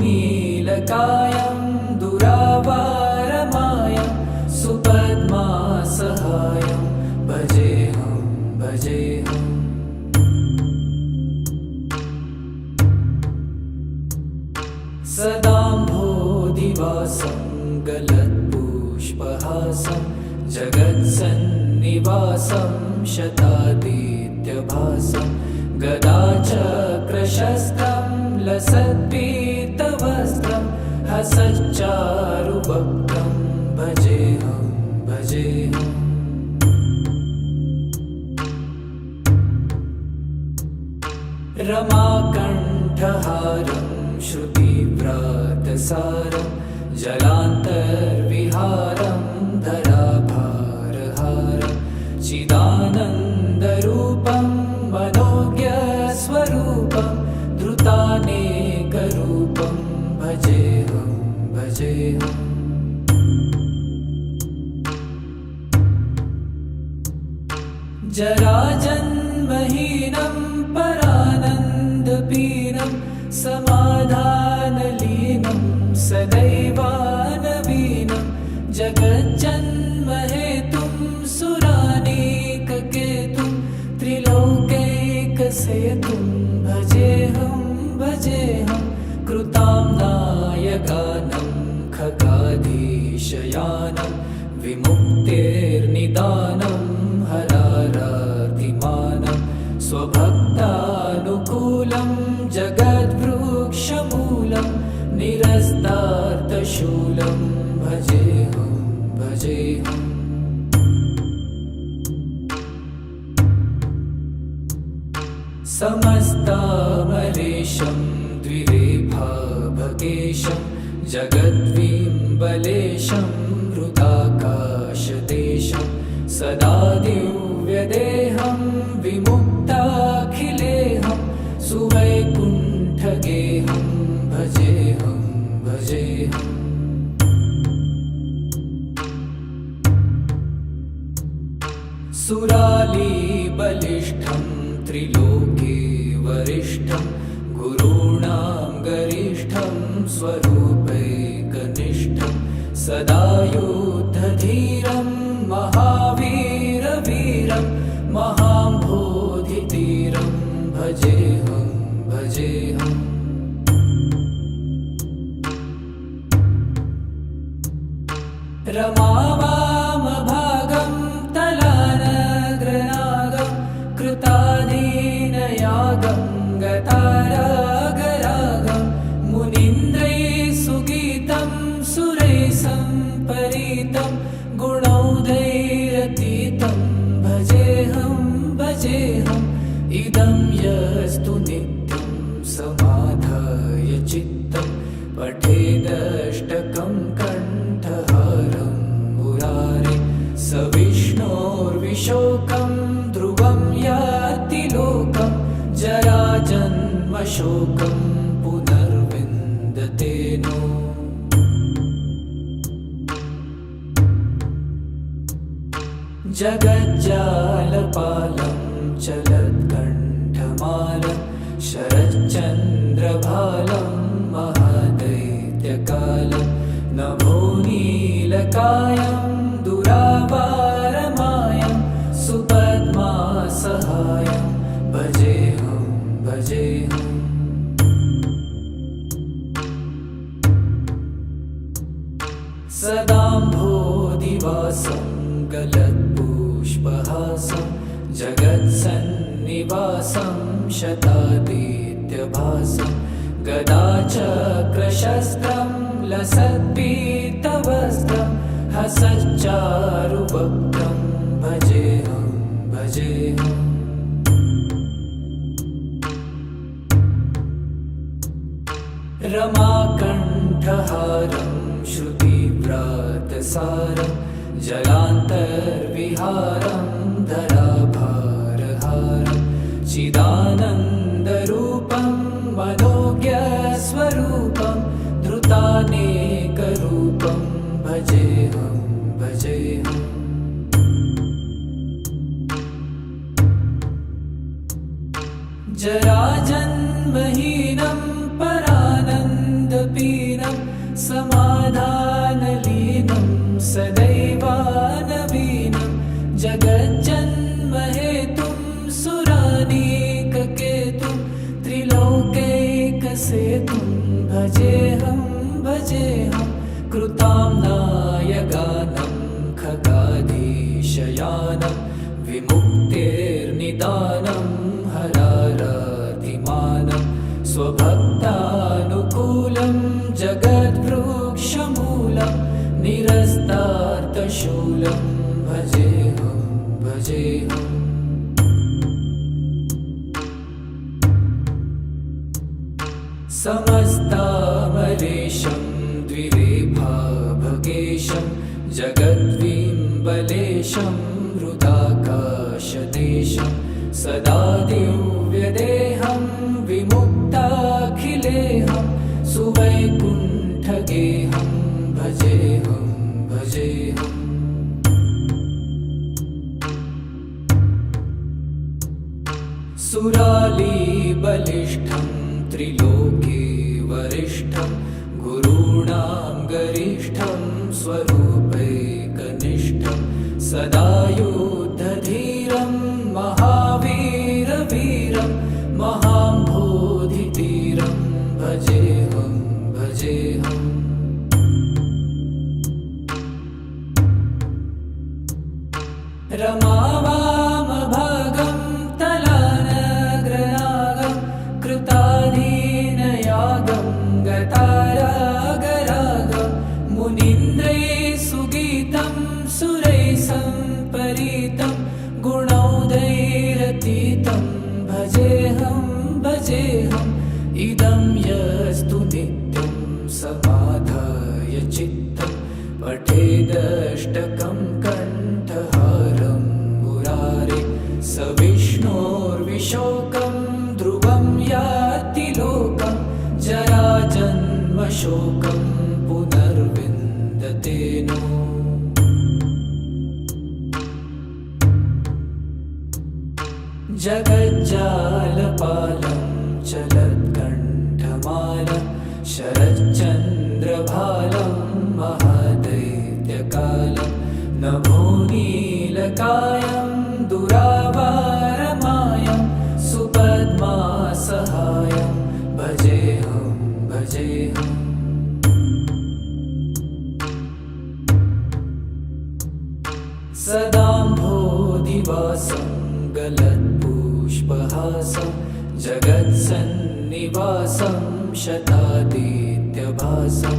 दुरावारमायं सुपद्मासहायं भजेऽहं भजेऽहम्। सदाम्भोधिवासं गलत्पुष्पहासं जगत्सन्निवासं शतादित्यभासं गदाचक्रशस्त्रं लसत्पीतवस्त्रं हसच्चारुवक्त्रं भजेऽहं भजेऽहम्। रमाकण्ठहारं श्रुतिव्रातसारं जलान्तर्विहारं धराभारहारं चिदानन्दरूपं मनोज्ञस्वरूपं धृतानेकरूपं भजेऽहं भजेऽहम्। जराजन्महीनं परानन्दपीनं समाधानलीनं सदैवानवीनं जगज्जन्महेतुं सुरानीककेतुं त्रिलोकैकसेतुं भजेऽहं भजेऽहं। कृतां नायगानं खगाधीशयानं विमुक्तेर्निदानं हरारातिमानं स्वभक्तानुकूलं जगद्वृक्षमूलं निरस्तार्थशूलं भजेऽहं भजेऽहम्। समस्तामरेशं द्विरेफाभकेशं जगद्विम्बलेशं हृदाकाशदेशं सदा दिव्यदेहं विमुक्ताखिलेहं सुवैकुण्ठगेहं भजेऽहं भजेऽहम्। सुरालीबलिष्ठं त्रिलोके वरिष्ठं गुरूणां गरिष्ठं स्वरूपैकनिष्ठं सदा युद्धधीरं महावीरवीरं महाम्भोधितीरं भजेऽहं भजेऽहम्। रमावामभागं तलानग्रनागं कृताधीनयागं गतारागरागं मुनीन्द्रैः सुगीतं सुरैः सम्परीतं गुणौघैरतीतं भजेऽहं भजेऽहम्। इदं यस्तु नित्यं समाधाय चित्तं पठेदष्टकं कण्ठहारं मुरारे स विष्णोर्विशोकं ध्रुवं याति लोकं जराजन्मशोकं पुनर्विन्दते नो। जगज्जालपालं चलत्कण्ठमालं शरच्चन्द्रभालं महादैत्यकालं नभोनीलकायं दुरावारमायं सुपद्मासहायं भजेऽहं भजेऽहम्। सदाम्भोधिवासं गलत्पुष्पहासं जगत्सन्निवासं शतादित्यभासं गदाचक्रशस्त्रं लसत्पीतवस्त्रं हसच्चारुवक्त्रं भजेऽहं भजेऽहम्। रमाकण्ठहारं श्रुतिव्रातसारं जलान्तर्विहारं धराभारहारं चिदानन्दरूपं मनोज्ञस्वरूपं धृतानेकरूपं भजेऽहं जराजन्महीनं परानन्दपीनं समाधानलीनं सदैवानवीनं जगज्जन्महेतुं सुरानीककेतुं त्रिलोकैकसेतुं भजेऽहं भजेऽहं कृताम्नायगानं खगाधीशयानं विमुक्तेर्निदानं हरारातिमानं स्वभक्तानुकूलं जगद्वृक्षमूलं निरस्तार्थशूलं भजेऽहं भजेऽहम् समस्तामरेशं द्विरेफाभगेशं जगद्विम्बलेशं हृदाकाशदेशं सदा दिव्यदेहं विमुक्ताखिलेहं सुवैकुण्ठगेहं भजेऽहं भजेऽहम् सुरालीबलिष्ठं त्रिलोके वरिष्ठं गुरूणां गरिष्ठं स्वरूपैकनिष्ठं सदा युद्धधीरं महावीरवीरं महाम्भोधितीरं भजेऽहं भजेऽहम् रमावामभागं तलानग्रनागं कृताधीनयागं गतारागरागं मुनीन्द्रैः सुगीतं सुरैः सम्परीतं गुणौघैरतीतं भजेऽहं भजेऽहम् इदं यस्तु नित्यं समाधाय चित्तं पठेदष्टकं कण्ठहारं मुरारे स विष्णोर्विशोकं ध्रुवं याति लोकं जराजन्मशोकं पुनर्विन्दते नो जगज्जालपालं चलत्कण्ठमालं शरच्चन्द्रभालं महादैत्यकालं नभोनीलकायं दुरावारमायं सुपद्मासहायं भजेऽहं भजेऽहम् सदाम्भोधिवासं गलत्पुष्पहासं जगत्सन्निवासं शतादित्यभासं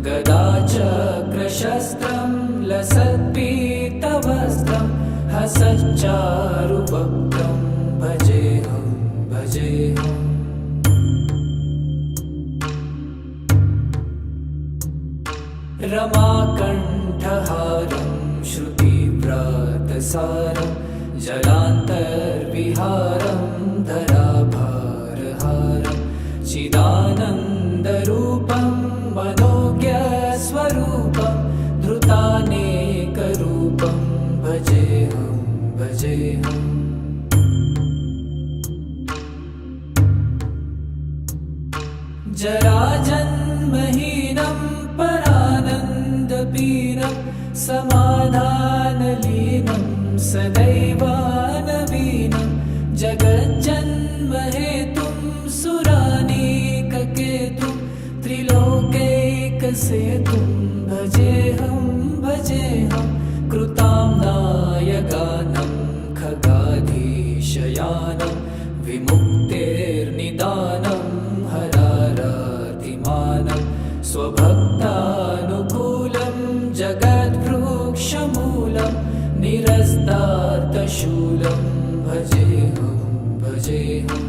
गदाचक्रशस्त्रं लसत्पीतवस्त्रं हसच्चारुवक्त्रं भजेऽहं भजेऽहम् रमाकण्ठहारं श्रुतिव्रातसारं जलान्तर्विहारं धराभारहारं चिदानन्दरूपं मनोज्ञस्वरूपं धृतानेकरूपं भजेऽहं भजेऽहम् जराजन्महीनं परानन्दपीनं समाधानलीनं सदैवानवीनं जगज्जन्महेतुं सुरानीककेतुं त्रिलोकैकसेतुं भजेऽहं भजेऽहं कृताम्नायगानं खगाधीशयानं विमुक्तेर्निदानं हरारातिमानं स्वभक्तानुकूलं जगद्वृक्षमूलं निरस्तार्थशूलं भजेऽहं भजेऽहम्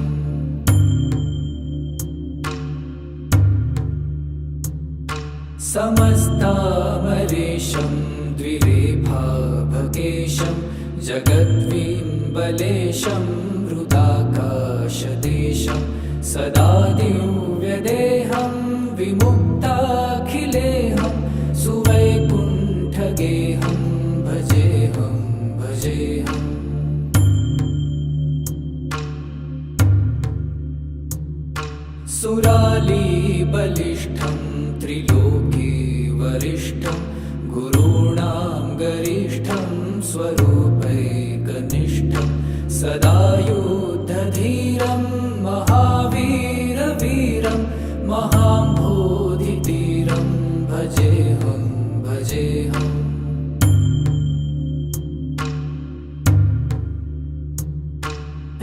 समस्तामरेशं द्विरेफाभगेशं जगद्विम्बलेशं हृदाकाशदेशं सदा दिव्यदेहं विमुक्ताखिलेहं सुवैकुण्ठगेहं भजेऽहं भजेऽहम् सुरालीबलिष्ठं त्रिलोके वरिष्ठं गुरूणां गरिष्ठं स्वरूपैकनिष्ठं सदा युद्धधीरं महावीरवीरं महाम्भोधितीरं भजेऽहं भजेऽहम्।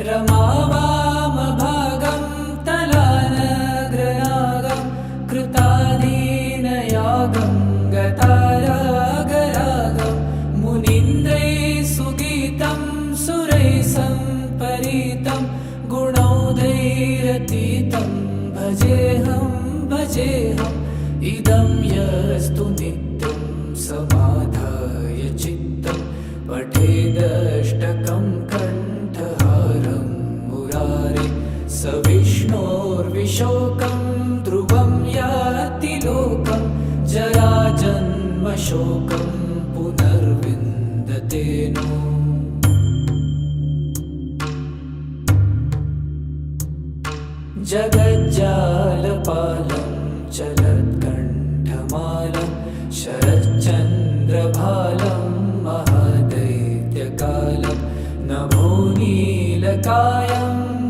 रमावामभागं तलानग्रनागं कृताधीनयागं गतारागरागं मुनीन्द्रैः सुगीतं सुरैः सम्परीतं गुणौघैरतीतं भजेऽहं भजेऽहम्। इदं यस्तु नित्यं समाधाय चित्तं पठेदष्टकं कण्ठहारं मुरारे स विष्णोर्विशोकं ध्रुवं याति लोकं जराजन्मशोकं पुनर्विन्दते नो। जगज्जालपालं चलत्कण्ठमालं शरच्चन्द्रभालं महादैत्यकालं नभोनीलकायं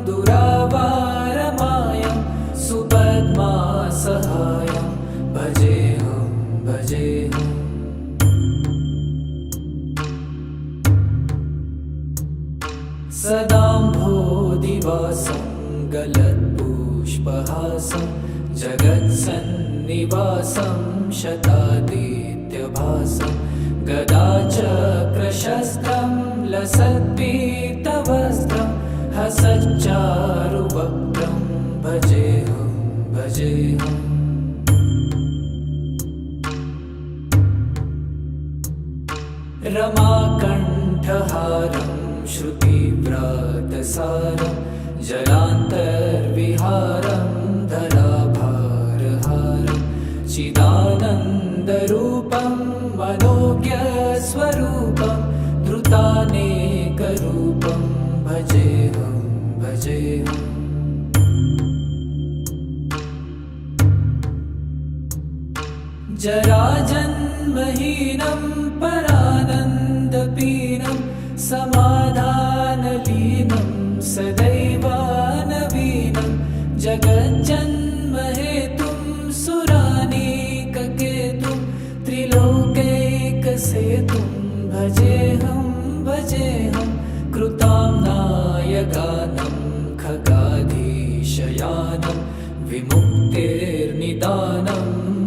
दुरावारमायं सुपद्मासहायं भजेऽहं भजेऽहम्। सदाम्भोधिवासं गलत्पुष्पहासं जगत्सन्निवासं शतादित्यभासं गदाचक्रशस्त्रं लसत्पीतवस्त्रं हसच्चारुवक्त्रं भजेऽहं भजेऽहम्। रमाकण्ठहारं श्रुतिव्रातसारं जलान्तर्विहारं धराभारहारं चिदानन्दरूपं मनोज्ञस्वरूपं धृतानेकरूपं भजेऽहं भजेऽहम्। जराजन्महीनं परानन्दपीनं समाधानलीनं सदैवानवीनं जगज्जन्महेतुं सुरानीककेतुं त्रिलोकैकसेतुं भजेऽहं भजेऽहं। कृताम्नायगानं खगाधीशयानं विमुक्तेर्निदानं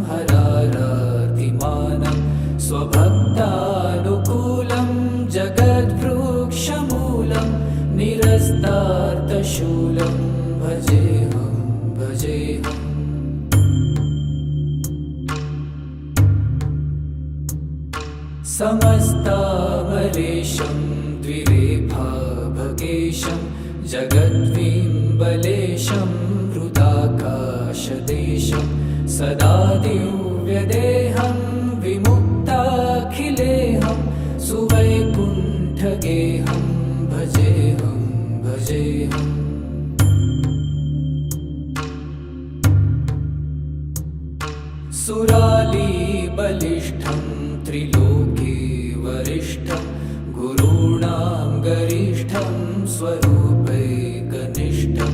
हरारातिमानं स्वभक्तानुकूलं जगद्वृक्षमूलं निरस्तार्थशूलं भजेऽहं भजेऽहम्। समस्तामरेशं द्विरेफाभगेशं जगद्विम्बलेशं हृदाकाशदेशं सदा दिव्यदेहं विमुक्ताखिलेऽहं सुवैकुण्ठगेहं भजेऽहं भजेऽहम्। सुरालीबलिष्ठं त्रिलोके वरिष्ठं गुरूणां गरिष्ठं स्वरूपैकनिष्ठं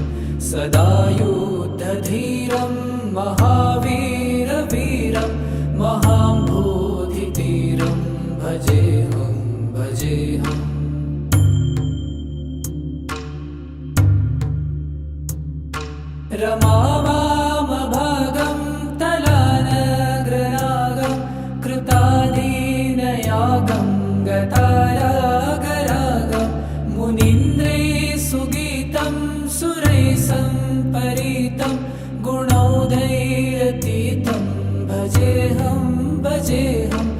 सदा युद्धधीरं महावीरवीरं महाम्भोधितीरं भजेऽहं भजेऽहम्। रमावामभागं तलानग्रनागं कृताधीनयागं गतारागरागं मुनीन्द्रैः सुगीतं सुरैः सम्परीतं गुणौघैरतीतं भजेऽहं भजेऽहम्।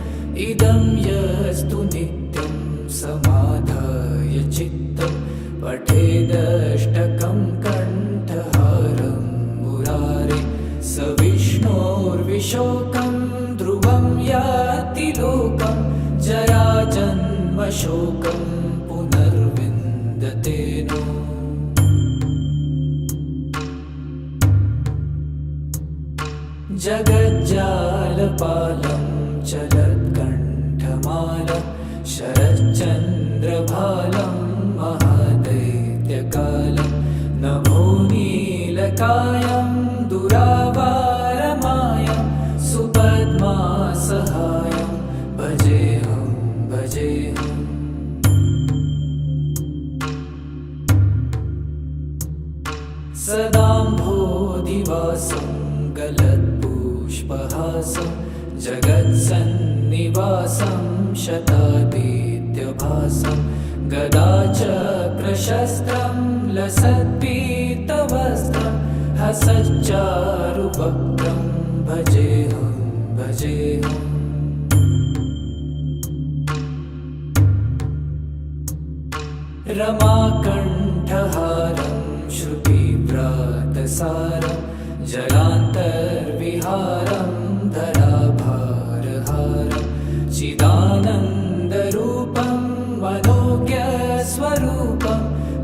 इदं यस्तु नित्यं समाधाय चित्तं पठेदष्टकं कण्ठहारं मुरारे स विष्णोर्विशोकं ध्रुवं याति लोकं जराजन्मशोकं पुनर्विन्दते नो। जगज्जालपालं चलत्कण्ठमालं शरच्चन्द्रभालं महादैत्यकालं नभोनीलकायं दुरावारमायं सुपद्मासहायं भजेऽहं भजेऽहम्। सदाम्भोधिवासं गलत्पुष्पहासं जगत्सन्निवासं शतादित्यभासं गदाचक्रशस्त्रं लसत्पीतवस्त्रं हसच्चारुवक्त्रं भजेऽहं भजेऽहम्। रमाकण्ठहारं श्रुतिव्रातसारं जलान्तर्विहारं धराभारहारं चिदानन्दरूपं मनोज्ञस्वरूपं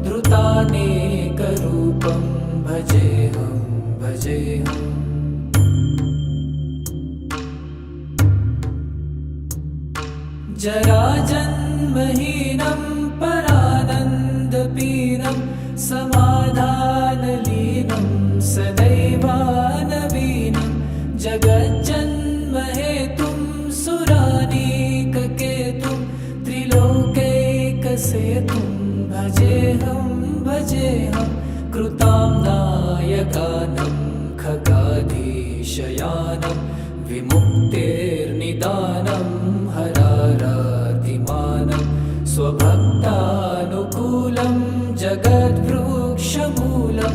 धृतानेकरूपं भजेऽहं भजेऽहम्। जराजन्महीनं परानन्दपीनं समाधानलीनं सदैवानवीनं जगज्जन्महेतुं सुरानीककेतुं त्रिलोकैकसेतुं भजेऽहं भजेऽहं। कृतां नायकानं खगाधीशयानं विमुक्तेर्निदानं हरारातिमानं स्वभक्तानुकूलं जगद्वृक्षमूलं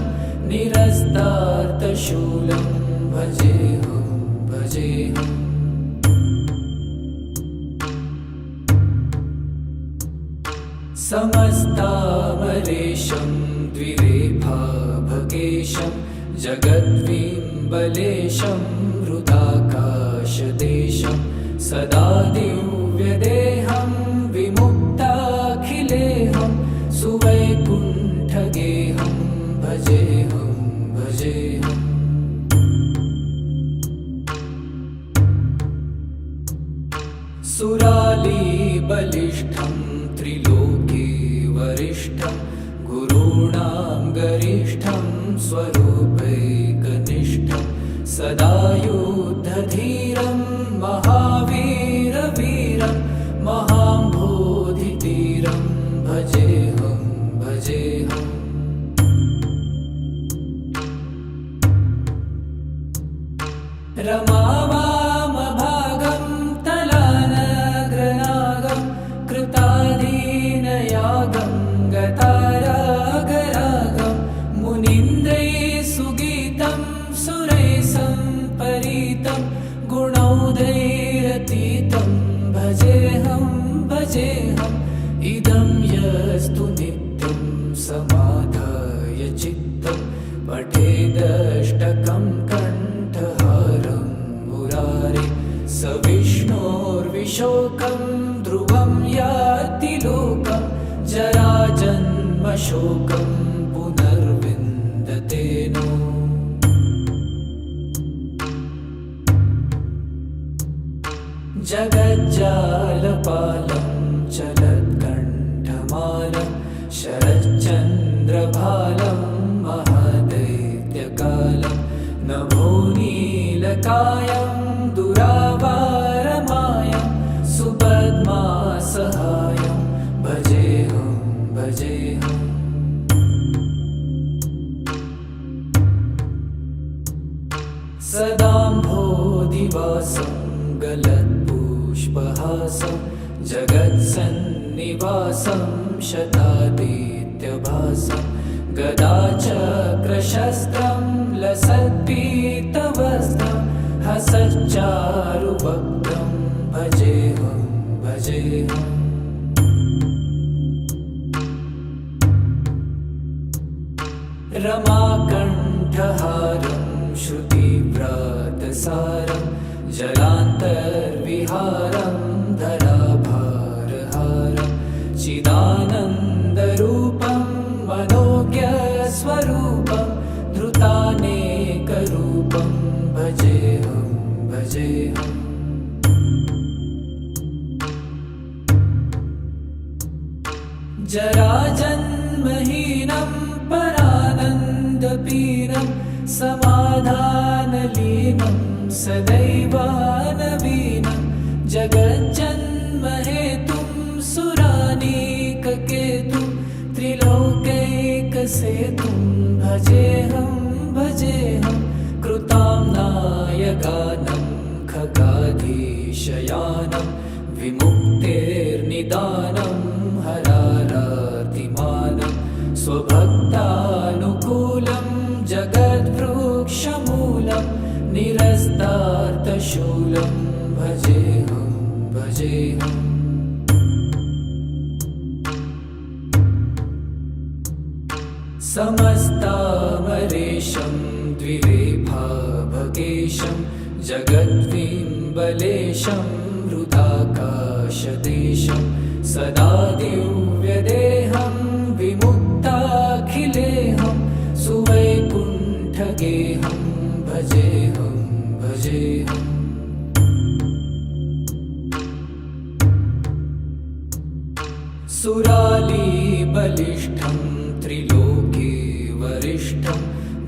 निरस्तार्तशूलं भजेऽहं भजेऽहम्। समस्तामरेशं द्विरेफाभकेशं जगद्विम्बलेशं हृदाकाशदेशं सदा दिव्यदेहं विमुक्ताखिलेहं सुवैकुण्ठगेहं भजेऽहं भजेऽहम्। सुरालीबलिष्ठं त्रिलोके वरिष्ठं गुरूणां गरिष्ठं स्वरूपैकनिष्ठं सदा युद्धधीरं महावीरवीरं महाम्भोधितीरं भजेऽहं भजेऽहम्। रमावामभागं तलानग्रनागं कृताधीनयागं गतारागरागं मुनीन्द्रैः सुगीतं सुरैः सम्परीतं गुणौघैरतीतं भजेऽहं भजेऽहम्। इदं यस्तु नित्यं समाधाय चित्तं पठेदष्टकं कण्ठहारं मुरारे स विष्णोर्विशोकं ध्रुवं याति लोकं जराजन्मशोकं पुनर्विन्दते नो। जगज्जालपालं चलत्कण्ठमालं शरच्चन्द्रभालं महादैत्यकालं नभोनीलकायं दुरावारमायं सुपद्मासहायं भजेऽहं भजेऽहम्। सदाम्भोधिवासं गलत्पुष्पहासं जगत्सन्निवासं शतादित्यभासं गदाचक्रशस्त्रं लसत्पीतवस्त्रं हसच्चारुवक्त्रं भजेऽहं भजेऽहम्। रमाकण्ठहारं श्रुतिव्रातसारं जलान्तर्विहारं धराभारहारं चिदानन्दरूपं मनोज्ञस्वरूपं धृतानेकरूपं भजेऽहं जराजन्महीनं परानन्दपीनं समाधानलीनं सदैवानवीनं जगज्जन्महेतुं सुरानीककेतुं त्रिलोकैकसेतुं भजेऽहं भजेऽहं कृताम्नायगानं खगाधीशयानं विमुक्तेर्निदानं हरारातिमानं स्वभक्तानुकूलं जगद्वृक्षमूलं निरस्तार्थशूलं भजेऽहं भजेऽहम् समस्तामरेशं द्विरेफाभगेशं जगद्विम्बलेशं हृदाकाशदेशं सदा दिव्यदेहं विमुक्ताखिलेहं सुवैकुण्ठगेहं भजेऽहं भजेऽहम् सुरालीबलिष्ठं त्रिलोके वरिष्ठं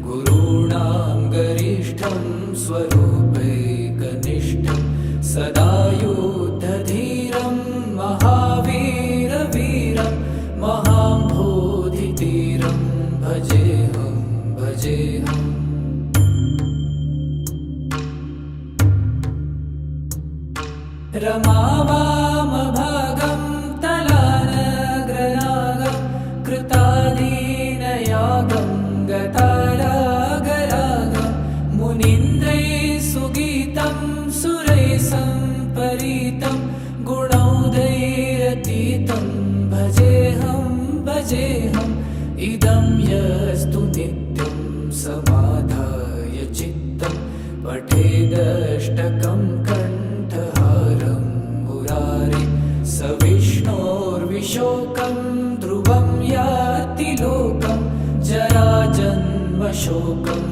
गुरूणां गरिष्ठं स्वरूपैकनिष्ठं सदा युद्धधीरं महावीरवीरं महाम्भोधितीरं भजेऽहं भजेऽहम् रमावामभागं तलानग्रनागं कृताधीनयागं गतारागरागं मुनीन्द्रैः सुगीतं सुरैः सम्परीतं गुणौघैरतीतं भजेऽहं भजेऽहम् इदं यस्तु नित्यं समाधाय चित्तं पठेदष्टकं कण्ठहारं मुरारे स विष्णोर्विशोकं ध्रुवं याति लोकं जराजन्मशोकं